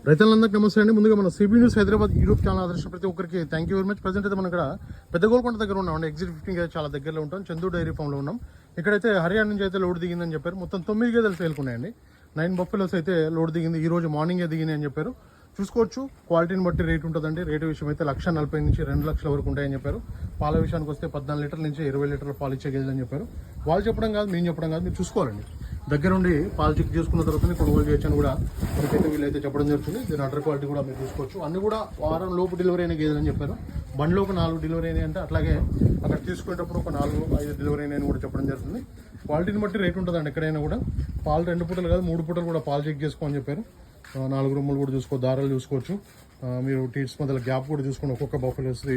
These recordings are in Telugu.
రైతులందరికీ నమస్తే అండి. ముందుగా మన CB news Hyderabad YouTube channel ఆదర్శ ప్రతి ఒక్కరికి thank you very much. Present అయితే మనం ఇక్కడ పెద్ద గోల్కొండ దగ్గర ఉన్నాం. ఎగ్జిట్ 15 చాలా దగ్గరలో ఉంటాం. చందు డైరీ ఫామ్లో ఉన్నాం. ఇక్కడైతే హర్యానా నుంచి అయితే లోడ్ దిగిందని చెప్పారు. మొత్తం 9 గేదెలు సేల్కున్నాయండి. 9 బఫెలోస్ అయితే లోడ్ దిగింది. ఈ రోజు మార్నింగే దిగింది అని చెప్పారు. చూసుకోవచ్చు, క్వాలిటీని బట్టి రేట్ ఉంటుందండి. రేటు విషయం అయితే 1,40,000 నుంచి 2 లక్షల వరకు ఉంటాయని చెప్పారు. పాల విషయానికి వస్తే 14 లీటర్ల నుంచి 20 లీటర్ల పాలు ఇచ్చే గేదెలు అని చెప్పారు. వాళ్ళు చెప్పడం కాదు, మేము చెప్పడం కాదు, మీరు చూసుకోవాలండి. దగ్గరుండి పాలు చెక్ చేసుకున్న తర్వాత కొనుగోలు చేయొచ్చని కూడా మనకైతే వీళ్ళైతే చెప్పడం జరుగుతుంది. దీని అటర్ క్వాలిటీ కూడా మీరు చూసుకోవచ్చు. అన్ని కూడా వారం లోపు డెలివరీ అయిన గేదెలు అని చెప్పారు. బండిలో ఒక 4 డెలివరీ అయినాయి అంటే, అట్లాగే అక్కడ తీసుకునేటప్పుడు ఒక 4-5 డెలివరీ అయినాయని కూడా చెప్పడం జరుగుతుంది. క్వాలిటీని బట్టి రేట్ ఉంటుందండి. ఎక్కడైనా కూడా పాలు 2 పూటలు కాదు 3 పూటలు కూడా పాలు చెక్ చేసుకోమని చెప్పారు. 4 రూములు కూడా చూసుకో, దారాలు చూసుకోవచ్చు. మీరు టీట్స్ మధ్యలో గ్యాప్ కూడా చూసుకొని ఒక్కొక్క బఫెలోస్ది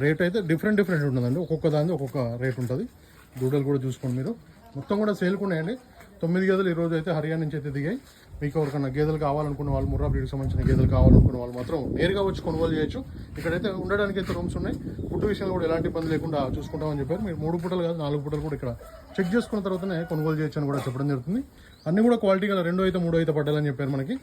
రేట్ అయితే డిఫరెంట్ ఉంటుందండి. ఒక్కొక్క దాని ఒక్కొక్క రేట్ ఉంటుంది. దూడలు కూడా చూసుకోండి మీరు. మొత్తం కూడా సేల్కున్నాయండి. 9 గేదెలు ఈ రోజు అయితే హర్యానా నుంచి అయితే దిగాయి. మీకు ఎవరికన్నా గేదెలు కావాలనుకున్న వాళ్ళు, ముర్రా బ్రీడ్కి సంబంధించిన గేదెలు కావాలనుకున్న వాళ్ళు మాత్రం నేరుగా వచ్చి కొనుగోలు చేయొచ్చు. ఇక్కడైతే ఉండడానికి అయితే రూమ్స్ ఉన్నాయి. ఫుడ్ విషయంలో కూడా ఎలాంటి ఇబ్బంది లేకుండా చూసుకుంటామని చెప్పారు. మీరు 3 పూటలు కాదు 4 పూటలు కూడా ఇక్కడ చెక్ చేసుకున్న తర్వాతనే కొనుగోలు చేయొచ్చు అని కూడా చెప్పడం జరుగుతుంది. అన్ని కూడా క్వాలిటీ గల 2 అయితే 3 అయితే పడ్డాలని చెప్పారు మనకి.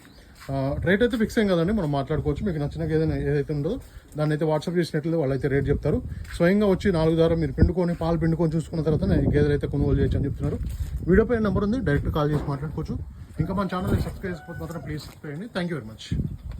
రేట్ అయితే ఫిక్స్ ఏం కదండి, మనం మాట్లాడుకోవచ్చు. మీకు నచ్చిన గేదె ఏదైతే ఉందో దాన్ని అయితే వాట్సాప్ చేసినట్లయితే వాళ్ళైతే రేట్ చెప్తారు. స్వయంగా వచ్చి 4 ద్వారా మీరు పాలు పిండుకొని చూసుకున్న తర్వాతనే గేదెలు అయితే కొనుగోలు చేయొచ్చు అని చెప్తున్నారు. వీడియో పైన నెంబర్ ఉంది, డైరెక్ట్ కాల్ చేసి మాట్లాడుకోవచ్చు. ఇంకా మన ఛానల్ని సబ్స్క్రైబ్ చేసుకోకపోతే మాత్రం ప్లీజ్ సబ్స్క్రైబ్ చేయండి. Thank you very much.